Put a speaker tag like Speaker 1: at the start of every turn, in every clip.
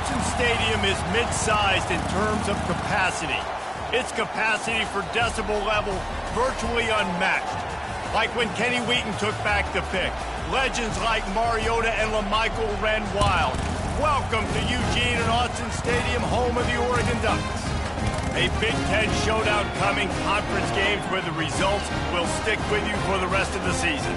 Speaker 1: Autzen Stadium is mid-sized in terms of capacity. Its capacity for decibel level virtually unmatched. Like when Kenny Wheaton took back the pick. Legends like Mariota and LaMichael ran wild. Welcome to Eugene and Autzen Stadium, home of the Oregon Ducks. A Big Ten showdown coming, conference games where the results will stick with you for the rest of the season.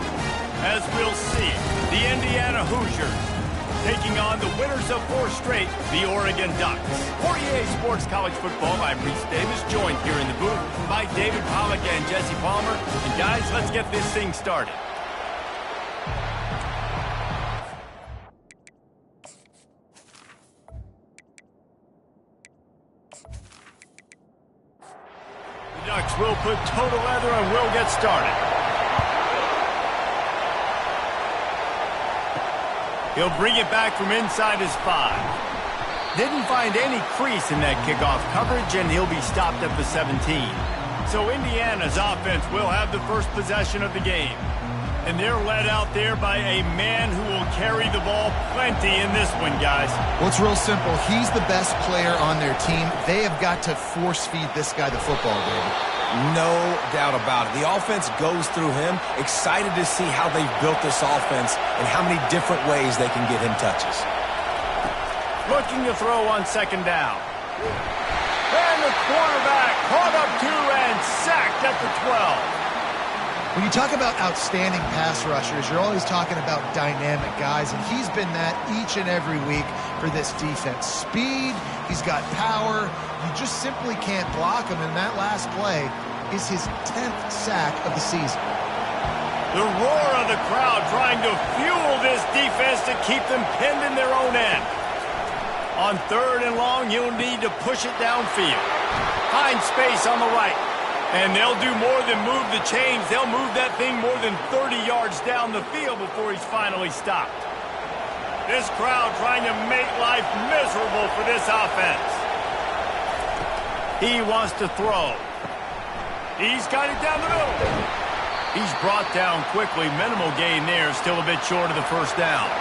Speaker 1: As we'll see, the Indiana Hoosiers taking on the winners of 4 straight, the Oregon Ducks. For EA Sports College Football, I'm Reese Davis, joined here in the booth by David Pollack and Jesse Palmer. And guys, let's get this thing started. The Ducks will put toe to leather and we'll get started. He'll bring it back from inside his 5. Didn't find any crease in that kickoff coverage, and he'll be stopped at the 17. So Indiana's offense will have the first possession of the game. And they're led out there by a man who will carry the ball plenty in this one, guys.
Speaker 2: Well, it's real simple. He's the best player on their team. They have got to force-feed this guy the football, David.
Speaker 3: No doubt about it. The offense goes through him. Excited to see how they've built this offense and how many different ways they can get him touches.
Speaker 1: Looking to throw on second down. And the quarterback caught up 2 and sacked at the 12.
Speaker 2: When you talk about outstanding pass rushers, you're always talking about dynamic guys, and he's been that each and every week for this defense. Speed, he's got power. You just simply can't block him, and that last play is his 10th sack of the season.
Speaker 1: The roar of the crowd trying to fuel this defense to keep them pinned in their own end. On 3rd and long, he'll need to push it downfield. Find space on the right. And they'll do more than move the chains. They'll move that thing more than 30 yards down the field before he's finally stopped. This crowd trying to make life miserable for this offense. He wants to throw. He's got it down the middle. He's brought down quickly. Minimal gain there. Still a bit short of the first down.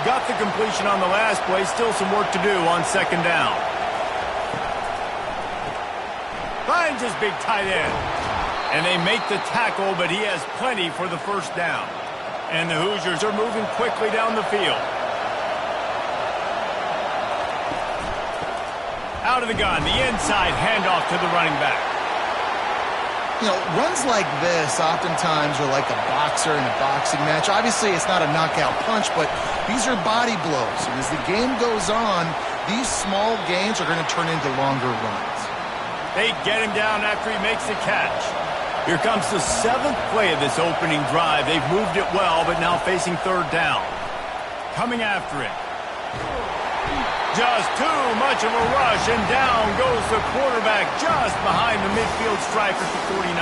Speaker 1: Got the completion on the last play. Still some work to do on second down. Finds his big tight end. And they make the tackle, but he has plenty for the first down. And the Hoosiers are moving quickly down the field. Out of the gun, the inside handoff to the running back.
Speaker 2: You know, runs like this oftentimes are like a boxer in a boxing match. Obviously, it's not a knockout punch, but these are body blows. And as the game goes on, these small gains are going to turn into longer runs.
Speaker 1: They get him down after he makes the catch. Here comes the 7th play of this opening drive. They've moved it well, but now facing 3rd down. Coming after it. Just too much of a rush, and down goes the quarterback just behind the midfield striker to 49.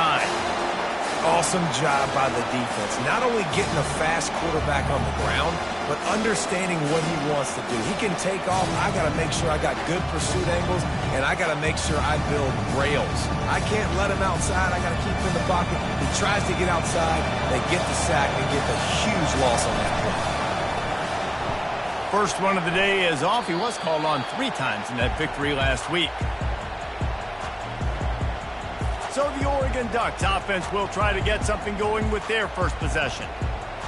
Speaker 3: Awesome job by the defense. Not only getting a fast quarterback on the ground, but understanding what he wants to do. He can take off. I got to make sure I got good pursuit angles, and I got to make sure I build rails. I can't let him outside. I got to keep him in the pocket. He tries to get outside. They get the sack and get the huge loss on that play.
Speaker 1: First one of the day is off. He was called on 3 times in that victory last week. So the Oregon Ducks offense will try to get something going with their first possession.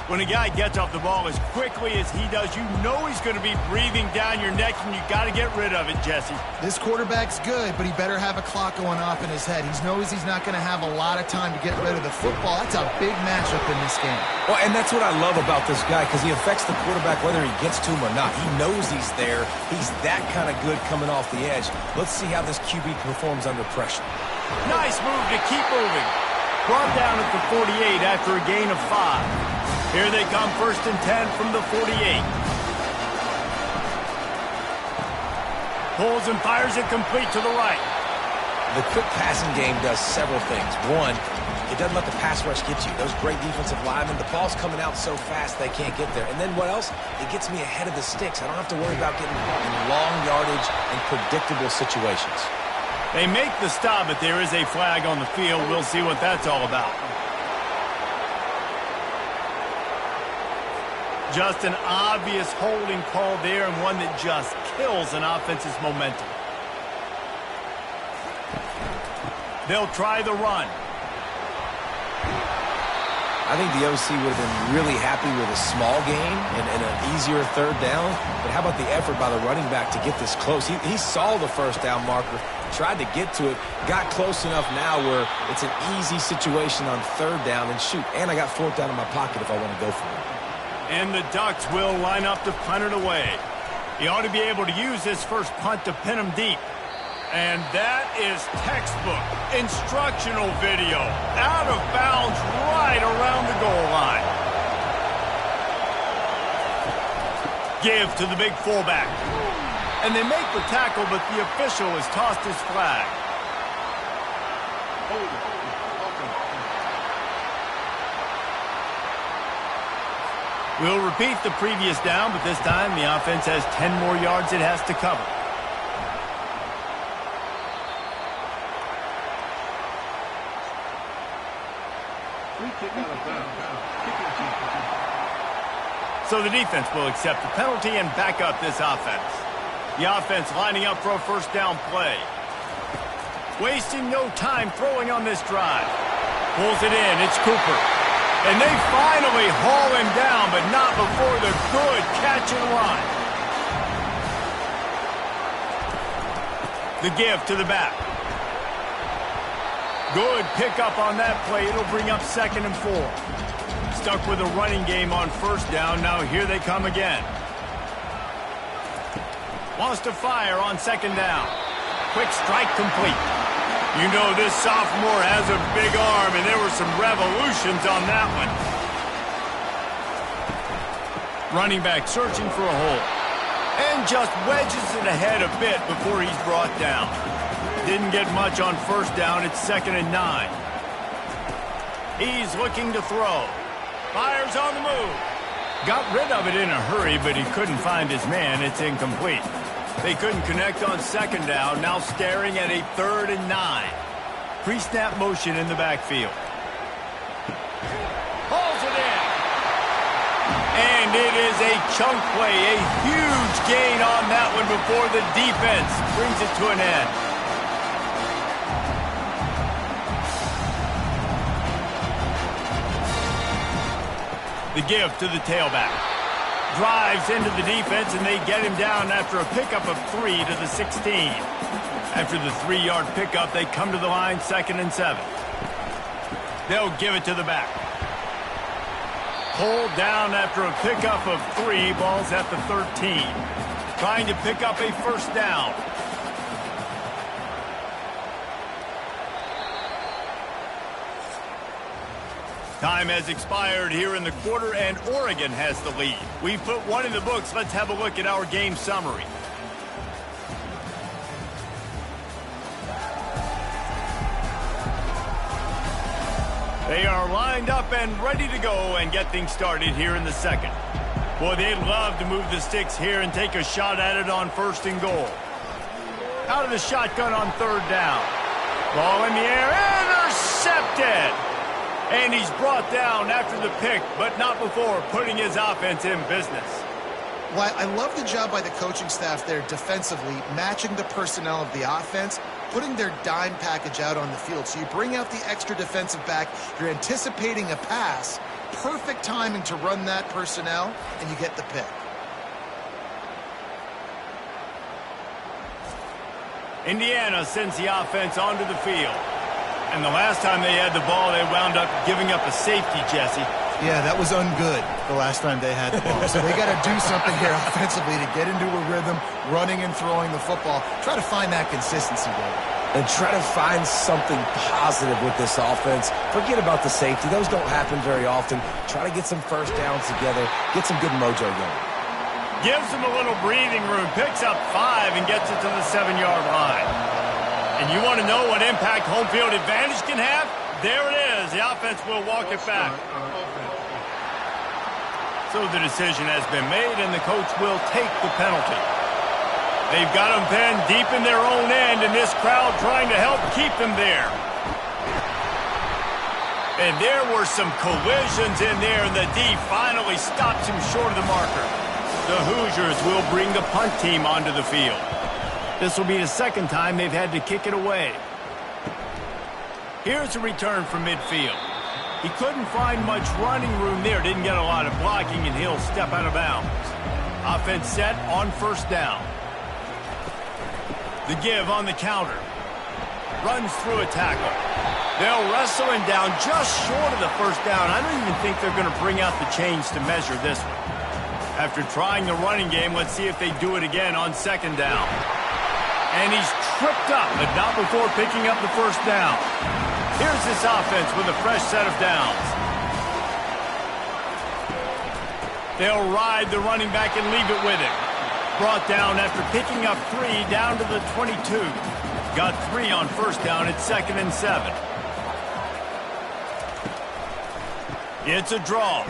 Speaker 1: When a guy gets off the ball as quickly as he does, you know he's going to be breathing down your neck, and you got to get rid of it, Jesse.
Speaker 2: This quarterback's good, but he better have a clock going off in his head. He knows he's not going to have a lot of time to get rid of the football. That's a big matchup in this game.
Speaker 3: Well, and that's what I love about this guy, because he affects the quarterback whether he gets to him or not. He knows he's there. He's that kind of good coming off the edge. Let's see how this QB performs under pressure.
Speaker 1: Nice move to keep moving. Brought down at the 48 after a gain of 5. Here they come, 1st and 10 from the 48. Pulls and fires it complete to the right.
Speaker 3: The quick passing game does several things. One, it doesn't let the pass rush get you. Those great defensive linemen, the ball's coming out so fast they can't get there. And then what else? It gets me ahead of the sticks. I don't have to worry about getting in long yardage and predictable situations.
Speaker 1: They make the stop, but there is a flag on the field. We'll see what that's all about. Just an obvious holding call there, and one that just kills an offense's momentum. They'll try the run.
Speaker 3: I think the OC would have been really happy with a small gain and an easier third down. But how about the effort by the running back to get this close? He saw the first down marker, tried to get to it, got close enough now where it's an easy situation on third down. And shoot, and I got fourth down in my pocket if I want to go for it.
Speaker 1: And the Ducks will line up to punt it away. He ought to be able to use this first punt to pin him deep. And that is textbook instructional video. Out of bounds right around the goal line. Give to the big fullback. And they make the tackle, but the official has tossed his flag. We'll repeat the previous down, but this time the offense has 10 more yards it has to cover. So the defense will accept the penalty and back up this offense. The offense lining up for a first down play. Wasting no time throwing on this drive. Pulls it in. It's Cooper. And they finally haul him down, but not before the good catch and run. The give to the back. Good pickup on that play. It'll bring up 2nd and 4. Stuck with a running game on first down. Now here they come again. Wants to fire on 2nd down. Quick strike complete. You know this sophomore has a big arm, and there were some revolutions on that one. Running back searching for a hole. And just wedges it ahead a bit before he's brought down. Didn't get much on first down. It's 2nd and 9. He's looking to throw. Fires on the move. Got rid of it in a hurry, but he couldn't find his man. It's incomplete. They couldn't connect on 2nd down. Now staring at a 3rd and 9. Pre-snap motion in the backfield. Hauls it in. And it is a chunk play. A huge gain on that one before the defense brings it to an end. The give to the tailback. Drives into the defense, and they get him down after a pickup of 3 to the 16. After the 3-yard pickup, they come to the line, 2nd and 7. They'll give it to the back. Pulled down after a pickup of 3, balls at the 13. Trying to pick up a first down. Time has expired here in the quarter, and Oregon has the lead. We put one in the books. Let's have a look at our game summary. They are lined up and ready to go and get things started here in the second. Boy, they'd love to move the sticks here and take a shot at it on 1st and goal. Out of the shotgun on 3rd down. Ball in the air, intercepted! And he's brought down after the pick, but not before putting his offense in business.
Speaker 2: Well, I love the job by the coaching staff there defensively, matching the personnel of the offense, putting their dime package out on the field. So you bring out the extra defensive back, you're anticipating a pass, perfect timing to run that personnel, and you get the pick.
Speaker 1: Indiana sends the offense onto the field. And the last time they had the ball, they wound up giving up a safety, Jesse.
Speaker 2: Yeah, that was ungood the last time they had the ball. So they got to do something here offensively to get into a rhythm, running and throwing the football. Try to find that consistency there.
Speaker 3: And try to find something positive with this offense. Forget about the safety. Those don't happen very often. Try to get some first downs together. Get some good mojo going.
Speaker 1: Gives them a little breathing room. Picks up 5 and gets it to the 7-yard line. And you want to know what impact home field advantage can have? There it is. The offense will walk it back. So the decision has been made, and the coach will take the penalty. They've got them pinned deep in their own end, and this crowd trying to help keep them there. And there were some collisions in there, and the D finally stops him short of the marker. The Hoosiers will bring the punt team onto the field. This will be the second time they've had to kick it away. Here's a return from midfield. He couldn't find much running room there, didn't get a lot of blocking, and he'll step out of bounds. Offense set on first down. The give on the counter. Runs through a tackle. They'll wrestle him down just short of the first down. I don't even think they're going to bring out the chains to measure this one. After trying the running game, let's see if they do it again on second down. And he's tripped up, but not before picking up the first down. Here's this offense with a fresh set of downs. They'll ride the running back and leave it with him. Brought down after picking up 3 down to the 22. Got 3 on first down at 2nd and 7. It's a draw.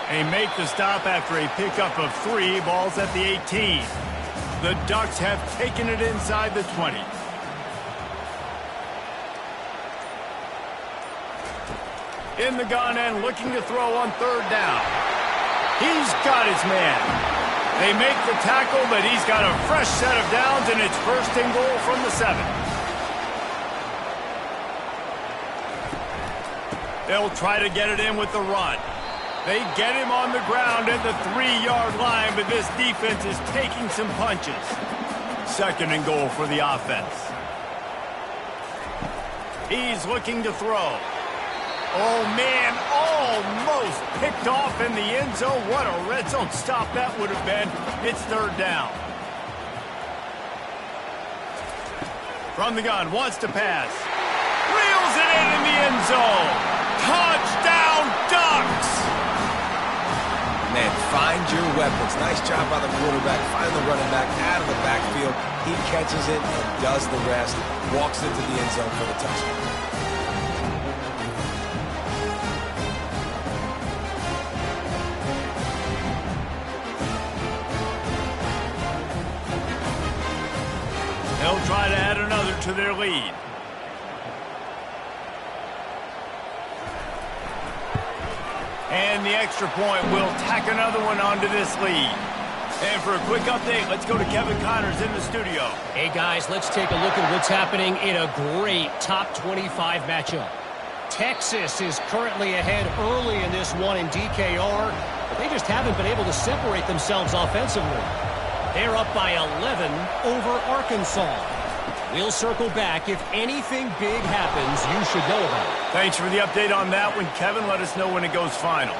Speaker 1: They make the stop after a pickup of 3. Ball's at the 18. The Ducks have taken it inside the 20. In the gun and looking to throw on third down. He's got his man. They make the tackle, but he's got a fresh set of downs, and it's first and goal from the 7. They'll try to get it in with the run. They get him on the ground at the 3-yard line, but this defense is taking some punches. Second and goal for the offense. He's looking to throw. Oh, man, almost picked off in the end zone. What a red zone stop that would have been. It's third down. From the gun, wants to pass. Reels it in the end zone. Touchdown, Ducks!
Speaker 3: Man, find your weapons. Nice job by the quarterback. Find the running back out of the backfield. He catches it and does the rest. Walks into the end zone for the touchdown.
Speaker 1: They'll try to add another to their lead. And the extra point will tack another one onto this lead. And for a quick update, let's go to Kevin Connors in the studio.
Speaker 4: Hey, guys, let's take a look at what's happening in a great top 25 matchup. Texas is currently ahead early in this one in DKR, but they just haven't been able to separate themselves offensively. They're up by 11 over Arkansas. We'll circle back. If anything big happens, you should know about it.
Speaker 1: Thanks for the update on that one, Kevin. Let us know when it goes final.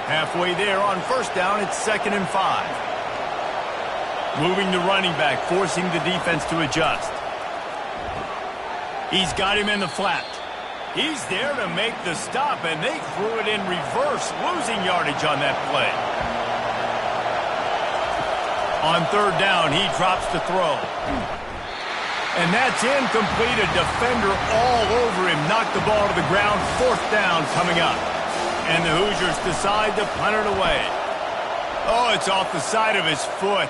Speaker 1: Halfway there on first down, it's 2nd and 5. Moving the running back, forcing the defense to adjust. He's got him in the flat. He's there to make the stop, and they threw it in reverse, losing yardage on that play. On third down, he drops the throw. And that's incomplete. A defender all over him. Knocked the ball to the ground. Fourth down coming up. And the Hoosiers decide to punt it away. Oh, it's off the side of his foot.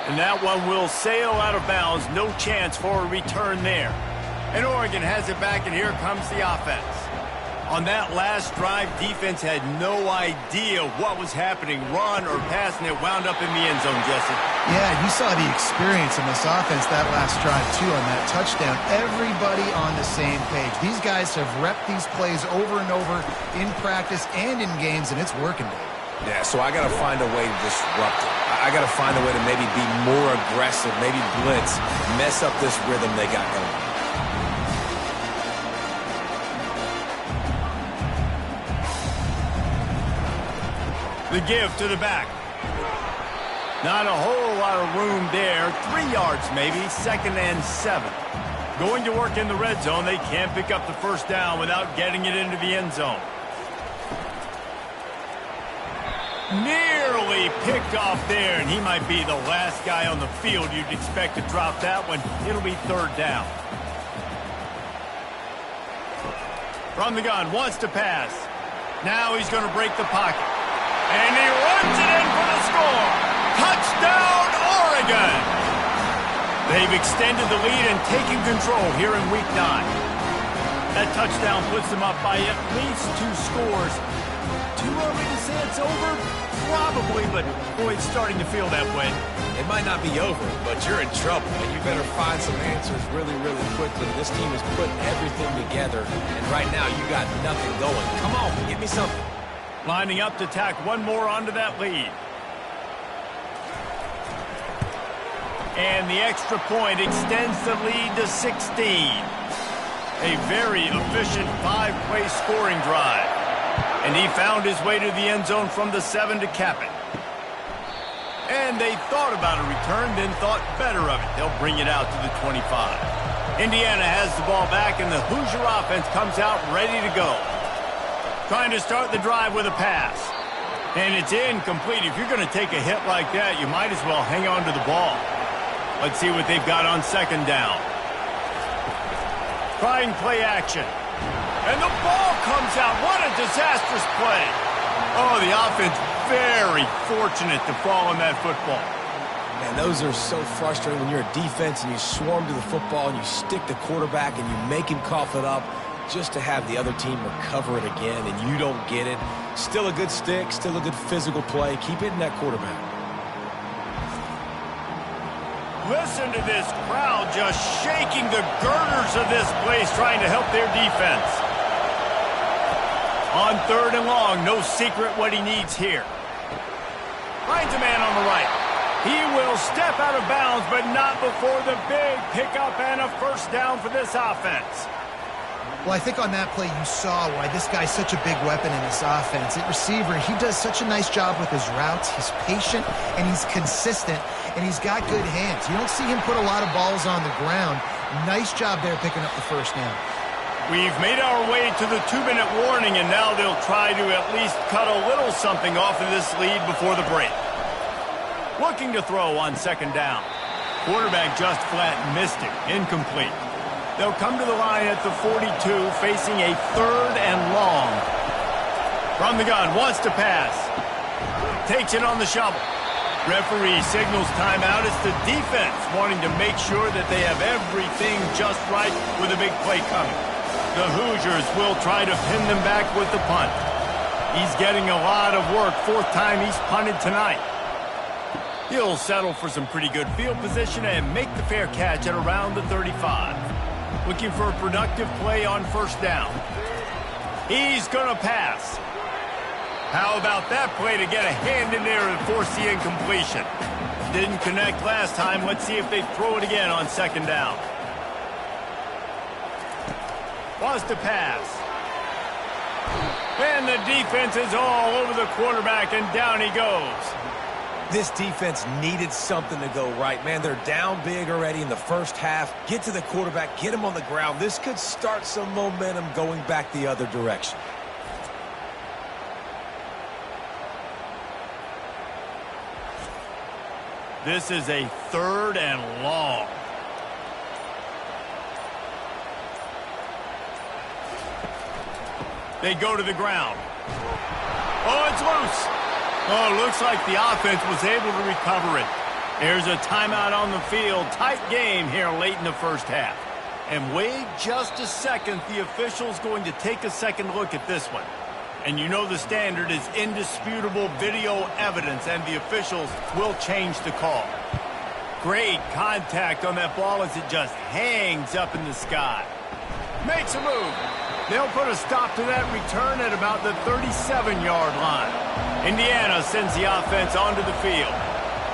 Speaker 1: And that one will sail out of bounds. No chance for a return there. And Oregon has it back, and here comes the offense. On that last drive, defense had no idea what was happening. Run or pass, and it wound up in the end zone, Jesse.
Speaker 2: Yeah, you saw the experience in this offense that last drive, too, on that touchdown. Everybody on the same page. These guys have repped these plays over and over in practice and in games, and it's working.
Speaker 3: Yeah, so I got to find a way to disrupt it. I got to find a way to maybe be more aggressive, maybe blitz, mess up this rhythm they got going.
Speaker 1: The give to the back. Not a whole lot of room there. 3 yards maybe, 2nd and 7. Going to work in the red zone. They can't pick up the first down without getting it into the end zone. Nearly picked off there, and he might be the last guy on the field you'd expect to drop that one. It'll be third down. From the gun, wants to pass. Now he's going to break the pocket. And he runs it in for the score. Touchdown, Oregon! They've extended the lead and taken control here in Week 9. That touchdown puts them up by at least 2 scores. Too early to say it's over? Probably, but boy, it's starting to feel that way.
Speaker 3: It might not be over, but you're in trouble, and you better find some answers really, really quickly. This team has put everything together, and right now you got nothing going. Come on, give me something.
Speaker 1: Lining up to tack one more onto that lead. And the extra point extends the lead to 16. A very efficient 5-play scoring drive. And he found his way to the end zone from the 7 to cap it. And they thought about a return, then thought better of it. They'll bring it out to the 25. Indiana has the ball back, and the Hoosier offense comes out ready to go. Trying to start the drive with a pass. And it's incomplete. If you're going to take a hit like that, you might as well hang on to the ball. Let's see what they've got on second down. Trying play action. And the ball comes out. What a disastrous play. Oh, the offense very fortunate to fall on that football.
Speaker 3: Man, those are so frustrating when you're a defense and you swarm to the football and you stick the quarterback and you make him cough it up just to have the other team recover it again and you don't get it. Still a good stick, still a good physical play. Keep hitting that quarterback.
Speaker 1: Listen to this crowd just shaking the girders of this place trying to help their defense. On third and long, no secret what he needs here. Finds a man on the right. He will step out of bounds, but not before the big pickup and a first down for this offense.
Speaker 2: Well, I think on that play you saw why this guy's such a big weapon in this offense. At receiver, he does such a nice job with his routes. He's patient, and he's consistent, and he's got good hands. You don't see him put a lot of balls on the ground. Nice job there picking up the first down.
Speaker 1: We've made our way to the 2-minute warning, and now they'll try to at least cut a little something off of this lead before the break. Looking to throw on second down. Quarterback just flat missed it. Incomplete. They'll come to the line at the 42, facing a third and long. From the gun, wants to pass. Takes it on the shovel. Referee signals timeout. It's the defense wanting to make sure that they have everything just right with a big play coming. The Hoosiers will try to pin them back with the punt. He's getting a lot of work. 4th time he's punted tonight. He'll settle for some pretty good field position and make the fair catch at around the 35. Looking for a productive play on first down. He's going to pass. How about that play to get a hand in there and force the incompletion? Didn't connect last time. Let's see if they throw it again on second down. Wants to pass. And the defense is all over the quarterback, and down he goes.
Speaker 3: This defense needed something to go right, man. They're down big already in the first half. Get to the quarterback, get him on the ground. This could start some momentum going back the other direction.
Speaker 1: This is a 3rd and long. They go to the ground. Oh, it's loose. Oh, looks like the offense was able to recover it. There's a timeout on the field. Tight game here late in the first half. And wait just a second. The official's going to take a second look at this one. And you know the standard is indisputable video evidence, and the officials will change the call. Great contact on that ball as it just hangs up in the sky. Makes a move. They'll put a stop to that return at about the 37-yard line. Indiana sends the offense onto the field.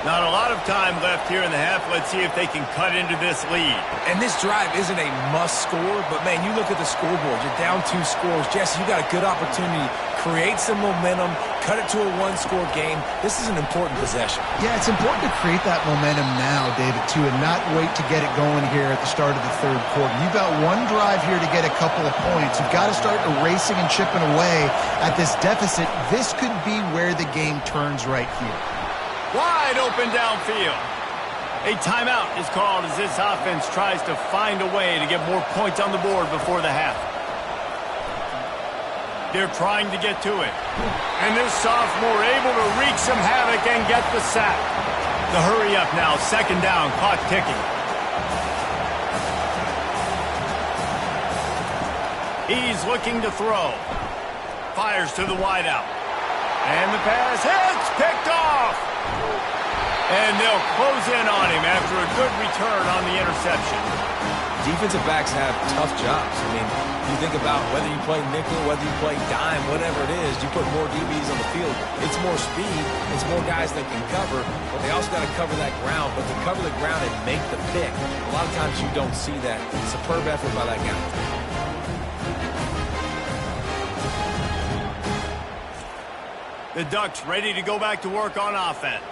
Speaker 1: Not a lot of time left here in the half. Let's see if they can cut into this lead.
Speaker 3: And this drive isn't a must score, but, man, you look at the scoreboard. You're down 2 scores. Jesse, you got a good opportunity. Create some momentum. Cut it to a 1-score game. This is an important possession.
Speaker 2: Yeah, it's important to create that momentum now, David, too, and not wait to get it going here at the start of the 3rd quarter. You've got one drive here to get a couple of points. You've got to start erasing and chipping away at this deficit. This could be where the game turns right here.
Speaker 1: Wide open downfield. A timeout is called as this offense tries to find a way to get more points on the board before the half. They're trying to get to it. And this sophomore able to wreak some havoc and get the sack. The hurry up now, second down, clock ticking. He's looking to throw. Fires to the wideout. And the pass hits, picked off. And they'll close in on him after a good return on the interception.
Speaker 3: Defensive backs have tough jobs. I mean, you think about whether you play nickel, whether you play dime, whatever it is, you put more DBs on the field. It's more speed. It's more guys that can cover, but they also got to cover that ground. But to cover the ground and make the pick, a lot of times you don't see that. Superb effort by that guy.
Speaker 1: The Ducks ready to go back to work on offense.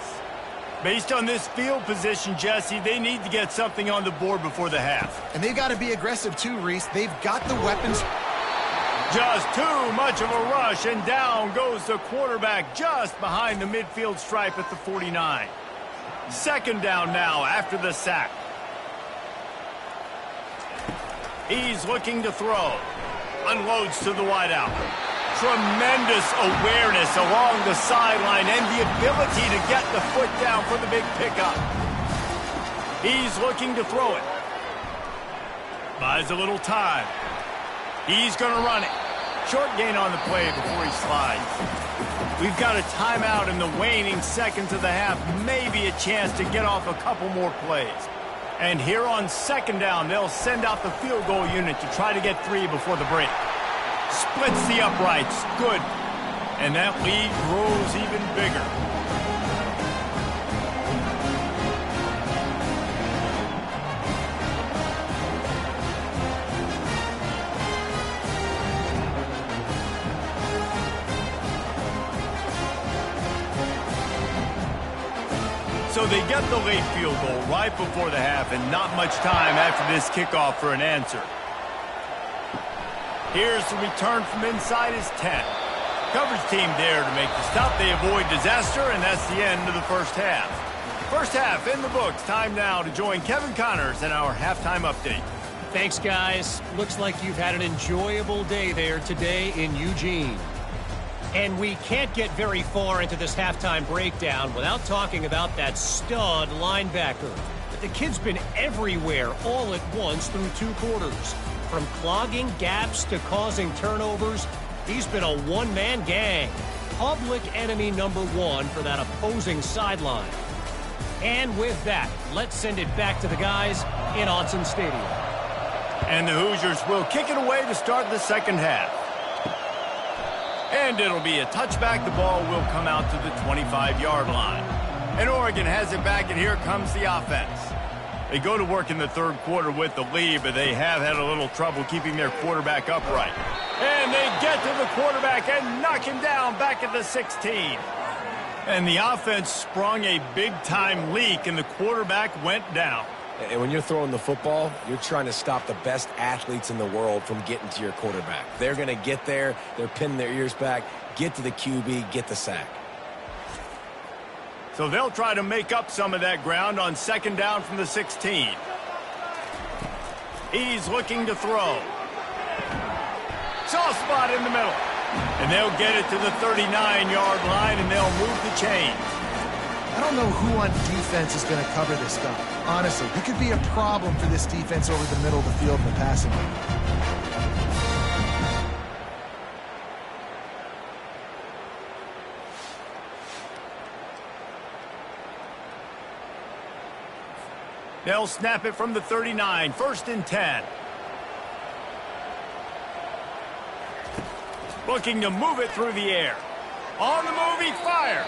Speaker 1: Based on this field position, Jesse, they need to get something on the board before the half.
Speaker 2: And they've got to be aggressive too, Reese. They've got the weapons.
Speaker 1: Just too much of a rush, and down goes the quarterback just behind the midfield stripe at the 49. Second down now after the sack. He's looking to throw. Unloads to the wideout. Tremendous awareness along the sideline and the ability to get the foot down for the big pickup. He's looking to throw it. Buys a little time. He's going to run it. Short gain on the play before he slides. We've got a timeout in the waning seconds of the half. Maybe a chance to get off a couple more plays. And here on second down, they'll send out the field goal unit to try to get 3 before the break. Splits the uprights. Good. And that lead grows even bigger. So they get the late field goal right before the half, and not much time after this kickoff for an answer. Here's the return from inside his 10. Coverage team there to make the stop. They avoid disaster, and that's the end of the first half. First half in the books. Time now to join Kevin Connors in our halftime update.
Speaker 4: Thanks, guys. Looks like you've had an enjoyable day there today in Eugene. And we can't get very far into this halftime breakdown without talking about that stud linebacker. The kid's been everywhere all at once through 2 quarters. From clogging gaps to causing turnovers, he's been a one-man gang. Public enemy number 1 for that opposing sideline. And with that, let's send it back to the guys in Autzen Stadium.
Speaker 1: And the Hoosiers will kick it away to start the second half. And it'll be a touchback. The ball will come out to the 25-yard line. And Oregon has it back, and here comes the offense. They go to work in the third quarter with the lead, but they have had a little trouble keeping their quarterback upright. And they get to the quarterback and knock him down back at the 16. And the offense sprung a big-time leak, and the quarterback went down.
Speaker 3: And when you're throwing the football, you're trying to stop the best athletes in the world from getting to your quarterback. They're going to get there. They're pinning their ears back, get to the QB, get the sack.
Speaker 1: So they'll try to make up some of that ground on second down from the 16. He's looking to throw. Soft spot in the middle. And they'll get it to the 39-yard line, and they'll move the chains.
Speaker 2: I don't know who on defense is going to cover this guy. Honestly, he could be a problem for this defense over the middle of the field in the passing game.
Speaker 1: They'll snap it from the 39, 1st and 10. Looking to move it through the air. On the move, he fires.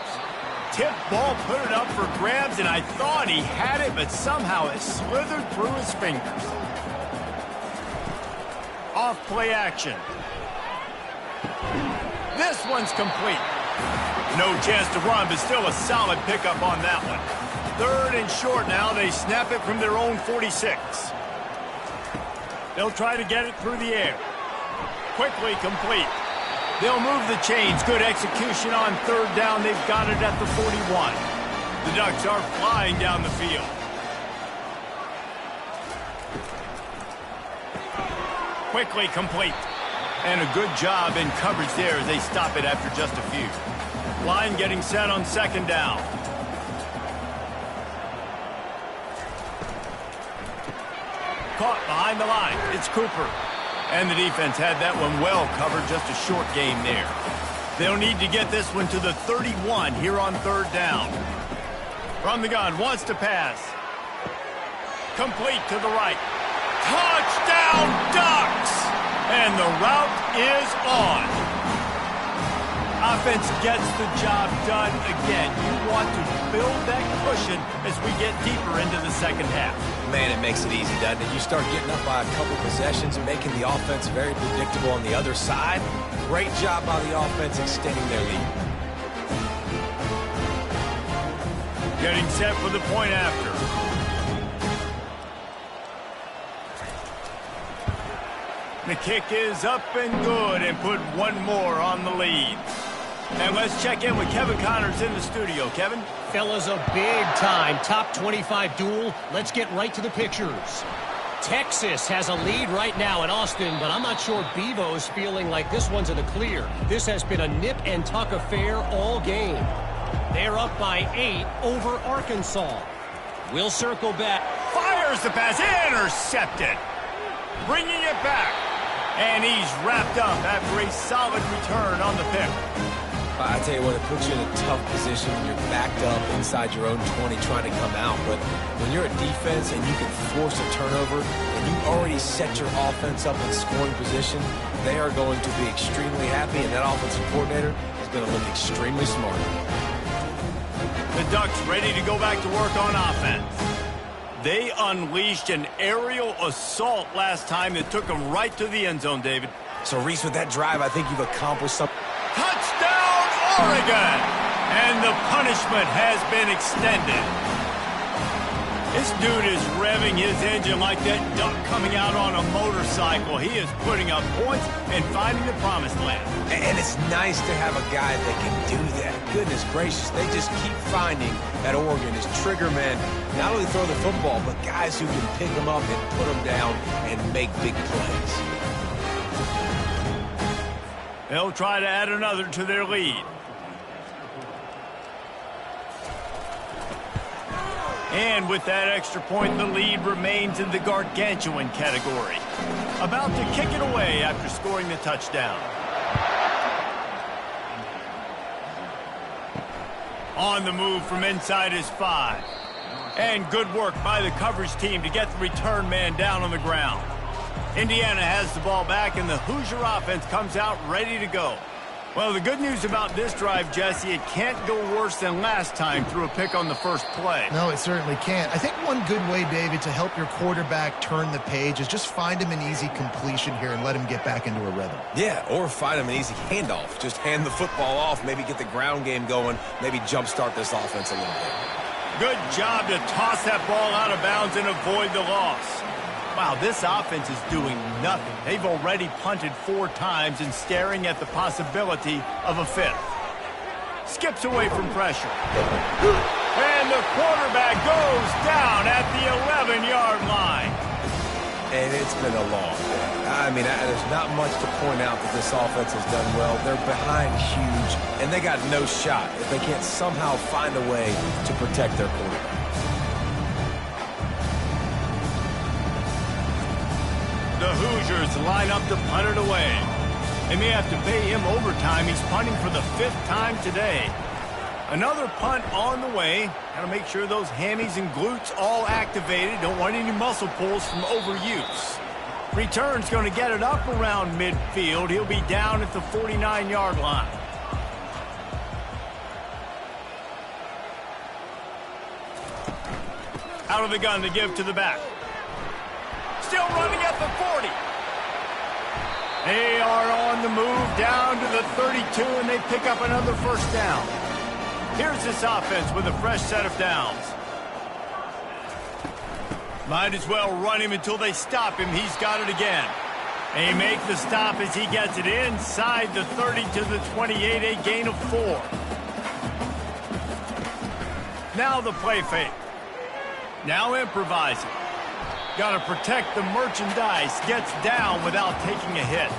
Speaker 1: Tip ball, put it up for grabs, and I thought he had it, but somehow it slithered through his fingers. Off play action. This one's complete. No chance to run, but still a solid pickup on that one. 3rd and short now. They snap it from their own 46. They'll try to get it through the air. Quickly complete. They'll move the chains. Good execution on 3rd down. They've got it at the 41. The Ducks are flying down the field. Quickly complete. And a good job in coverage there as they stop it after just a few. Line getting set on second down. Caught behind the line. It's Cooper. And the defense had that one well covered, just a short game there. They'll need to get this one to the 31 here on third down. From the gun, wants to pass. Complete to the right. Touchdown, Ducks! And the route is on. Offense gets the job done again. You want to build that cushion as we get deeper into the second half.
Speaker 3: Man, it makes it easy, doesn't it? You start getting up by a couple possessions, making the offense very predictable on the other side. Great job by the offense extending their lead.
Speaker 1: Getting set for the point after. The kick is up and good, and put one more on the lead. And let's check in with Kevin Connors in the studio. Kevin?
Speaker 4: Fellas, a big-time top 25 duel. Let's get right to the pictures. Texas has a lead right now in Austin, but I'm not sure Bevo's feeling like this one's in the clear. This has been a nip-and-tuck affair all game. They're up by 8 over Arkansas. We'll circle back.
Speaker 1: Fires the pass, intercepted. Bringing it back. And he's wrapped up after a solid return on the pick.
Speaker 3: I tell you what, it puts you in a tough position when you're backed up inside your own 20 trying to come out. But when you're a defense and you can force a turnover and you already set your offense up in scoring position, they are going to be extremely happy, and that offensive coordinator is going to look extremely smart.
Speaker 1: The Ducks ready to go back to work on offense. They unleashed an aerial assault last time that took them right to the end zone, David.
Speaker 3: So, Reese, with that drive, I think you've accomplished something.
Speaker 1: Touchdown, Oregon! And the punishment has been extended. This dude is revving his engine like that duck coming out on a motorcycle. He is putting up points and finding the promised land.
Speaker 3: And it's nice to have a guy that can do that. Goodness gracious, they just keep finding at Oregon is trigger men. Not only throw the football, but guys who can pick them up and put them down and make big plays.
Speaker 1: They'll try to add another to their lead. And with that extra point, the lead remains in the gargantuan category. About to kick it away after scoring the touchdown. On the move from inside his 5. And good work by the coverage team to get the return man down on the ground. Indiana has the ball back, and the Hoosier offense comes out ready to go. Well, the good news about this drive, Jesse, it can't go worse than last time through a pick on the first play.
Speaker 2: No, it certainly can't. I think one good way, David, to help your quarterback turn the page is just find him an easy completion here and let him get back into a rhythm.
Speaker 3: Yeah, or find him an easy handoff. Just hand the football off, maybe get the ground game going, maybe jumpstart this offense a little bit.
Speaker 1: Good job to toss that ball out of bounds and avoid the loss. Wow, this offense is doing nothing. They've already punted 4 times and staring at the possibility of a 5th. Skips away from pressure. And the quarterback goes down at the 11-yard line.
Speaker 3: And it's been a long day. I mean, there's not much to point out that this offense has done well. They're behind huge, and they got no shot if they can't somehow find a way to protect their quarterback.
Speaker 1: The Hoosiers line up to punt it away. They may have to pay him overtime. He's punting for the 5th time today. Another punt on the way. Got to make sure those hammies and glutes all activated. Don't want any muscle pulls from overuse. Return's going to get it up around midfield. He'll be down at the 49-yard line. Out of the gun to give to the back. Still running at the 40. They are on the move down to the 32, and they pick up another first down. Here's this offense with a fresh set of downs. Might as well run him until they stop him. He's got it again. They make the stop as he gets it inside the 30 to the 28, a gain of 4. Now the play fake. Now improvising. Got to protect the merchandise. Gets down without taking a hit.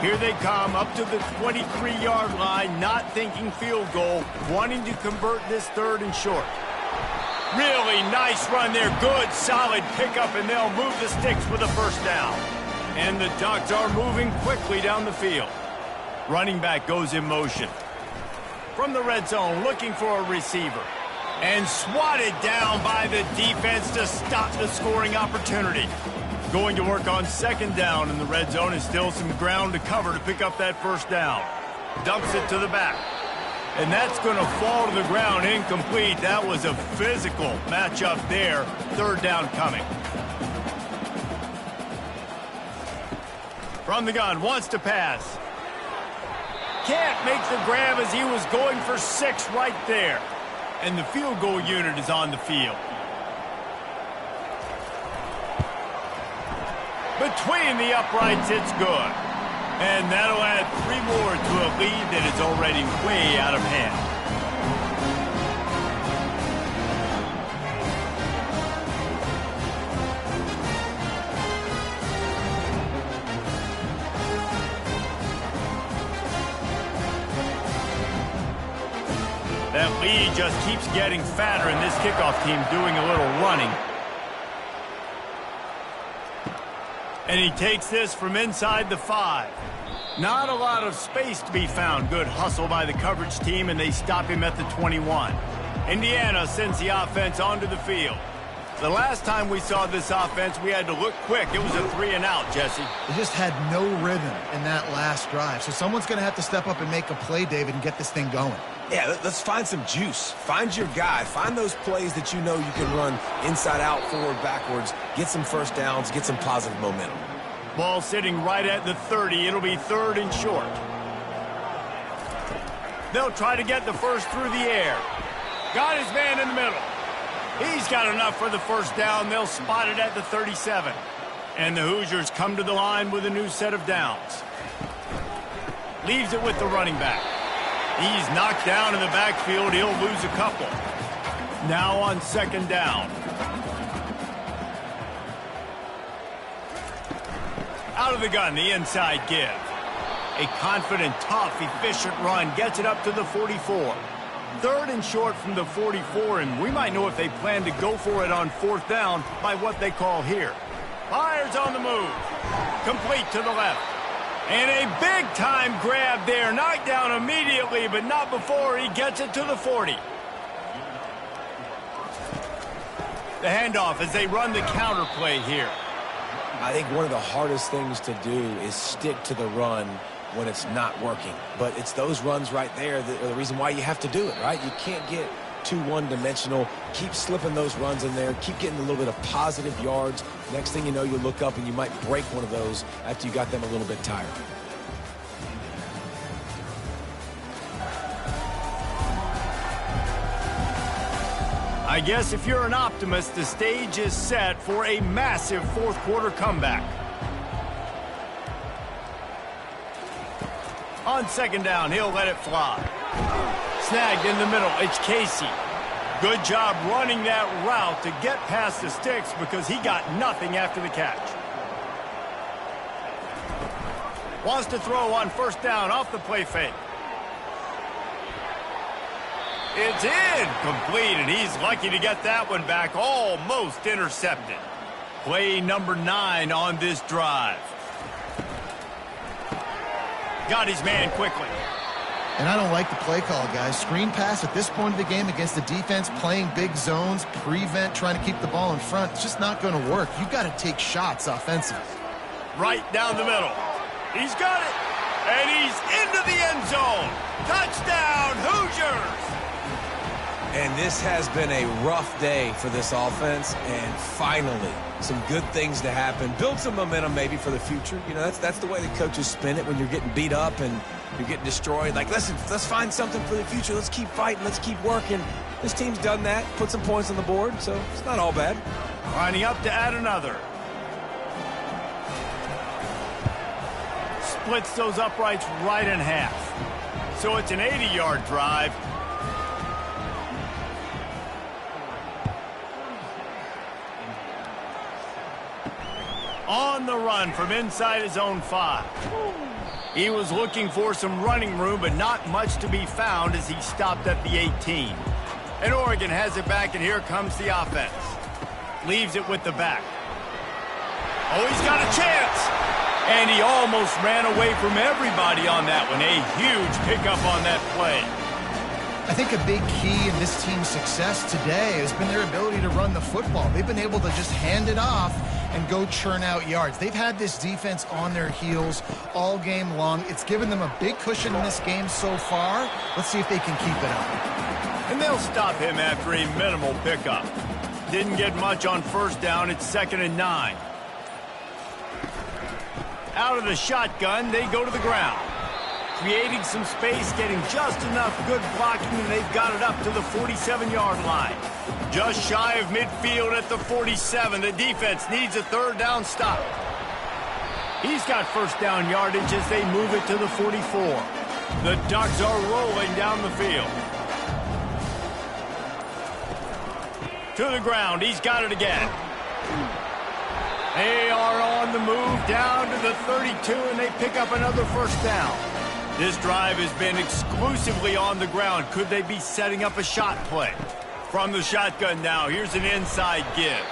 Speaker 1: Here they come up to the 23-yard line, not thinking field goal, wanting to convert this 3rd and short. Really nice run there. Good, solid pickup, and they'll move the sticks with a first down. And the Ducks are moving quickly down the field. Running back goes in motion. From the red zone, looking for a receiver. And swatted down by the defense to stop the scoring opportunity. Going to work on second down in the red zone, and still some ground to cover to pick up that first down. Dumps it to the back. And that's going to fall to the ground, incomplete. That was a physical matchup there. Third down coming. From the gun, wants to pass. Can't make the grab as he was going for 6 right there. And the field goal unit is on the field. Between the uprights, it's good. And that'll add 3 more to a lead that is already way out of hand. That lead just keeps getting fatter, and this kickoff team doing a little running. And he takes this from inside the 5. Not a lot of space to be found. Good hustle by the coverage team, and they stop him at the 21. Indiana sends the offense onto the field. The last time we saw this offense, we had to look quick. It was a 3-and-out, Jesse.
Speaker 2: They just had no rhythm in that last drive. So someone's going to have to step up and make a play, David, and get this thing going.
Speaker 3: Yeah, let's find some juice. Find your guy. Find those plays that you know you can run inside out, forward, backwards. Get some first downs. Get some positive momentum.
Speaker 1: Ball sitting right at the 30. It'll be 3rd and short. They'll try to get the first through the air. Got his man in the middle. He's got enough for the first down. They'll spot it at the 37. And the Hoosiers come to the line with a new set of downs. Leaves it with the running back. He's knocked down in the backfield. He'll lose a couple. Now on second down. Out of the gun, the inside give. A confident, tough, efficient run gets it up to the 44. 3rd and short from the 44, and we might know if they plan to go for it on 4th down by what they call here. Fires on the move. Complete to the left. And a big-time grab there. Knocked down immediately, but not before he gets it to the 40. The handoff as they run the counter play here.
Speaker 3: I think one of the hardest things to do is stick to the run when it's not working. But it's those runs right there that are the reason why you have to do it, right? You can't get too one-dimensional. Keep slipping those runs in there. Keep getting a little bit of positive yards. Next thing you know, you look up and you might break one of those after you got them a little bit tired.
Speaker 1: I guess if you're an optimist, the stage is set for a massive 4th quarter comeback. On second down, he'll let it fly. Snagged in the middle, it's Casey. Good job running that route to get past the sticks because he got nothing after the catch. Wants to throw on first down off the play fake. It's incomplete, and he's lucky to get that one back, almost intercepted. Play number 9 on this drive. Got his man quickly.
Speaker 2: And I don't like the play call, guys. Screen pass at this point of the game against the defense, playing big zones, prevent, trying to keep the ball in front. It's just not going to work. You've got to take shots offensively.
Speaker 1: Right down the middle. He's got it. And he's into the end zone. Touchdown, Hoosiers!
Speaker 3: And this has been a rough day for this offense, and finally, some good things to happen. Build some momentum maybe for the future. You know, that's the way the coaches spin it when you're getting beat up and you're getting destroyed. Like, listen, let's find something for the future. Let's keep fighting. Let's keep working. This team's done that, put some points on the board, so it's not all bad.
Speaker 1: Lining up to add another. Splits those uprights right in half. So it's an 80-yard drive. On the run from inside his own 5. He was looking for some running room, but not much to be found as he stopped at the 18. And Oregon has it back, and here comes the offense. Leaves it with the back. Oh, he's got a chance. And he almost ran away from everybody on that one. A huge pickup on that play.
Speaker 2: I think a big key in this team's success today has been their ability to run the football. They've been able to just hand it off and go churn out yards. They've had this defense on their heels all game long. It's given them a big cushion in this game so far. Let's see if they can keep it up.
Speaker 1: And they'll stop him after a minimal pickup. Didn't get much on first down. It's 2nd and 9. Out of the shotgun, they go to the ground. Creating some space, getting just enough good blocking, and they've got it up to the 47-yard line. Just shy of midfield at the 47. The defense needs a 3rd down stop. He's got first down yardage as they move it to the 44. The Ducks are rolling down the field. To the ground. He's got it again. They are on the move down to the 32, and they pick up another first down. This drive has been exclusively on the ground. Could they be setting up a shot play? From the shotgun now, here's an inside give.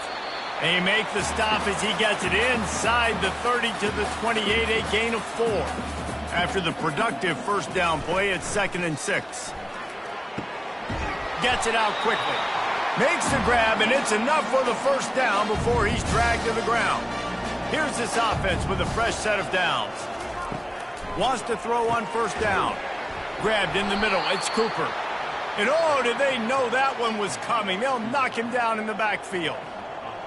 Speaker 1: They make the stop as he gets it inside the 30 to the 28, a gain of 4. After the productive first down play, it's 2nd and 6. Gets it out quickly. Makes the grab, and it's enough for the first down before he's dragged to the ground. Here's this offense with a fresh set of downs. Wants to throw on first down. Grabbed in the middle. It's Cooper. And oh, did they know that one was coming. They'll knock him down in the backfield.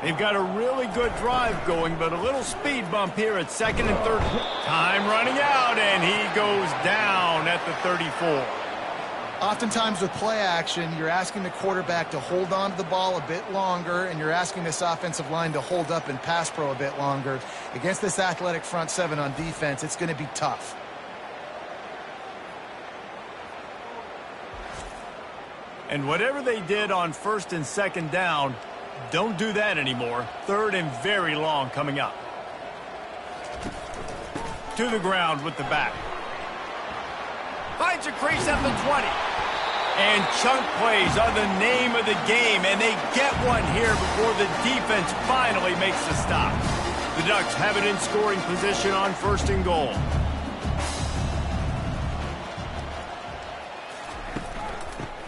Speaker 1: They've got a really good drive going, but a little speed bump here at 2nd and 3rd. Time running out, and he goes down at the 34.
Speaker 2: Oftentimes with play action, you're asking the quarterback to hold on to the ball a bit longer, and you're asking this offensive line to hold up and pass pro a bit longer. Against this athletic front seven on defense, it's going to be tough.
Speaker 1: And whatever they did on 1st and 2nd down, don't do that anymore. 3rd and very long coming up. To the ground with the back. Finds a crease at the 20. And chunk plays are the name of the game, and they get one here before the defense finally makes the stop. The Ducks have it in scoring position on 1st and goal.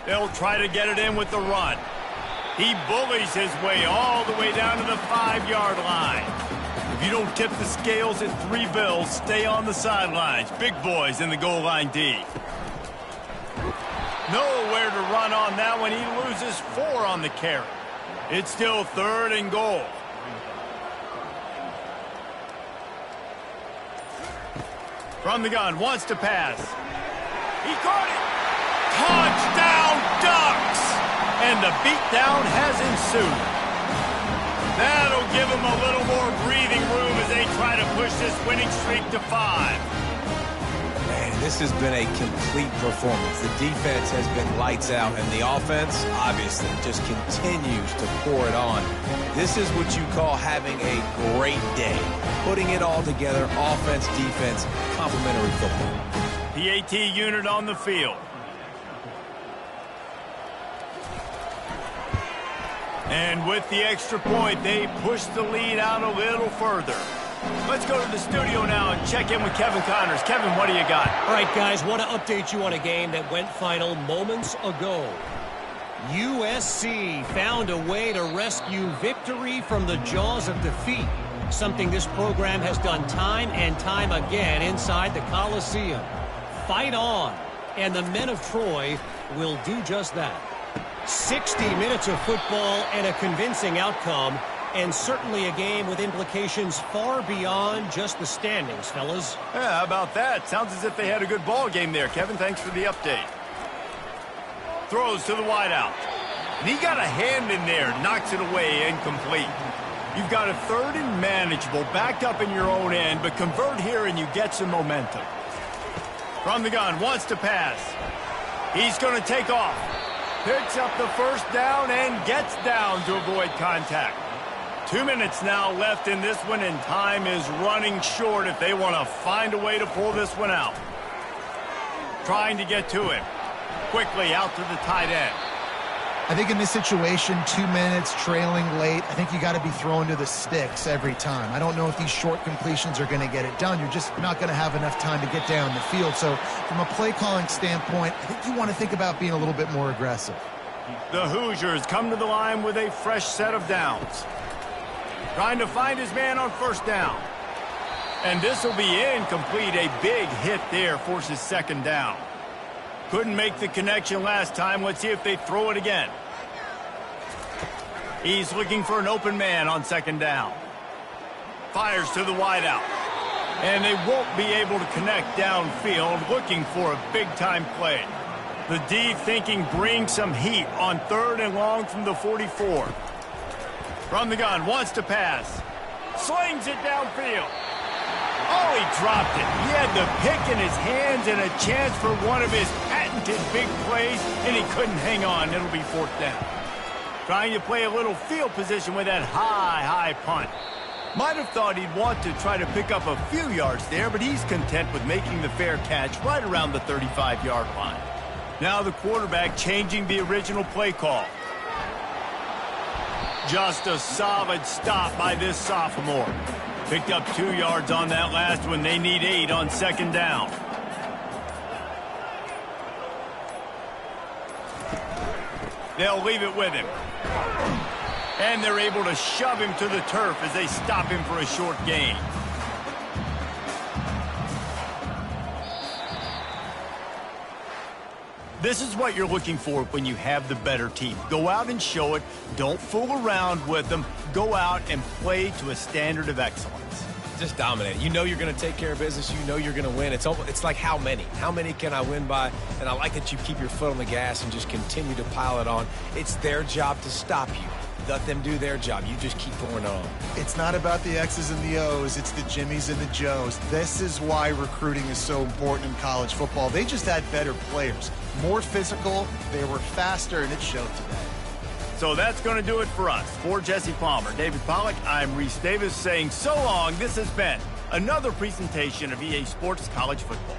Speaker 1: They'll try to get it in with the run. He bullies his way all the way down to the 5-yard line. If you don't tip the scales at 3 bills, stay on the sidelines. Big boys in the goal line D. Nowhere to run on that one. He loses 4 on the carry. It's still 3rd and goal. From the gun, wants to pass. He caught it. Touchdown, Ducks! And the beatdown has ensued. That'll give them a little more breathing room as they try to push this winning streak to 5.
Speaker 3: Man, this has been a complete performance. The defense has been lights out, and the offense, obviously, just continues to pour it on. This is what you call having a great day. Putting it all together, offense, defense, complementary football.
Speaker 1: PAT unit on the field. And with the extra point, they push the lead out a little further. Let's go to the studio now and check in with Kevin Connors. Kevin, what do you got?
Speaker 4: All right, guys, want to update you on a game that went final moments ago. USC found a way to rescue victory from the jaws of defeat, something this program has done time and time again inside the Coliseum. Fight on, and the men of Troy will do just that. 60 minutes of football and a convincing outcome, and certainly a game with implications far beyond just the standings, fellas.
Speaker 1: Yeah, how about that? Sounds as if they had a good ball game there. Kevin, thanks for the update. Throws to the wideout. And he got a hand in there, knocks it away, incomplete. You've got a 3rd and manageable, backed up in your own end, but convert here and you get some momentum. From the gun, wants to pass. He's going to take off. Picks up the first down and gets down to avoid contact. 2 minutes now left in this one, and time is running short if they want to find a way to pull this one out. Trying to get to him. Quickly out to the tight end.
Speaker 2: I think in this situation, 2 minutes, trailing late, I think you got to be throwing to the sticks every time. I don't know if these short completions are going to get it done. You're just not going to have enough time to get down the field. So from a play calling standpoint, I think you want to think about being a little bit more aggressive.
Speaker 1: The Hoosiers come to the line with a fresh set of downs. Trying to find his man on first down. And this will be incomplete. A big hit there forces second down. Couldn't make the connection last time. Let's see if they throw it again. He's looking for an open man on second down. Fires to the wideout. And they won't be able to connect downfield, looking for a big-time play. The D thinking bring some heat on 3rd and long from the 44. From the gun, wants to pass. Slings it downfield. Oh, he dropped it. He had the pick in his hands and a chance for one of his patented big plays, and he couldn't hang on. It'll be 4th down. Trying to play a little field position with that high punt. Might have thought he'd want to try to pick up a few yards there, but he's content with making the fair catch right around the 35-yard line. Now the quarterback changing the original play call. Just a solid stop by this sophomore. Picked up 2 yards on that last one. They need 8 on second down. They'll leave it with him. And they're able to shove him to the turf as they stop him for a short gain. This is what you're looking for when you have the better team. Go out and show it. Don't fool around with them. Go out and play to a standard of excellence.
Speaker 3: Just dominate. You know you're going to take care of business. You know you're going to win. It's like how many? How many can I win by? And I like that you keep your foot on the gas and just continue to pile it on. It's their job to stop you. Let them do their job. You just keep going on.
Speaker 2: It's not about the X's and the O's. It's the Jimmies and the Joes. This is why recruiting is so important in college football. They just had better players. More physical. They were faster, and it showed today.
Speaker 1: So that's going to do it for us. For Jesse Palmer, David Pollack, I'm Reese Davis saying so long. This has been another presentation of EA Sports College Football.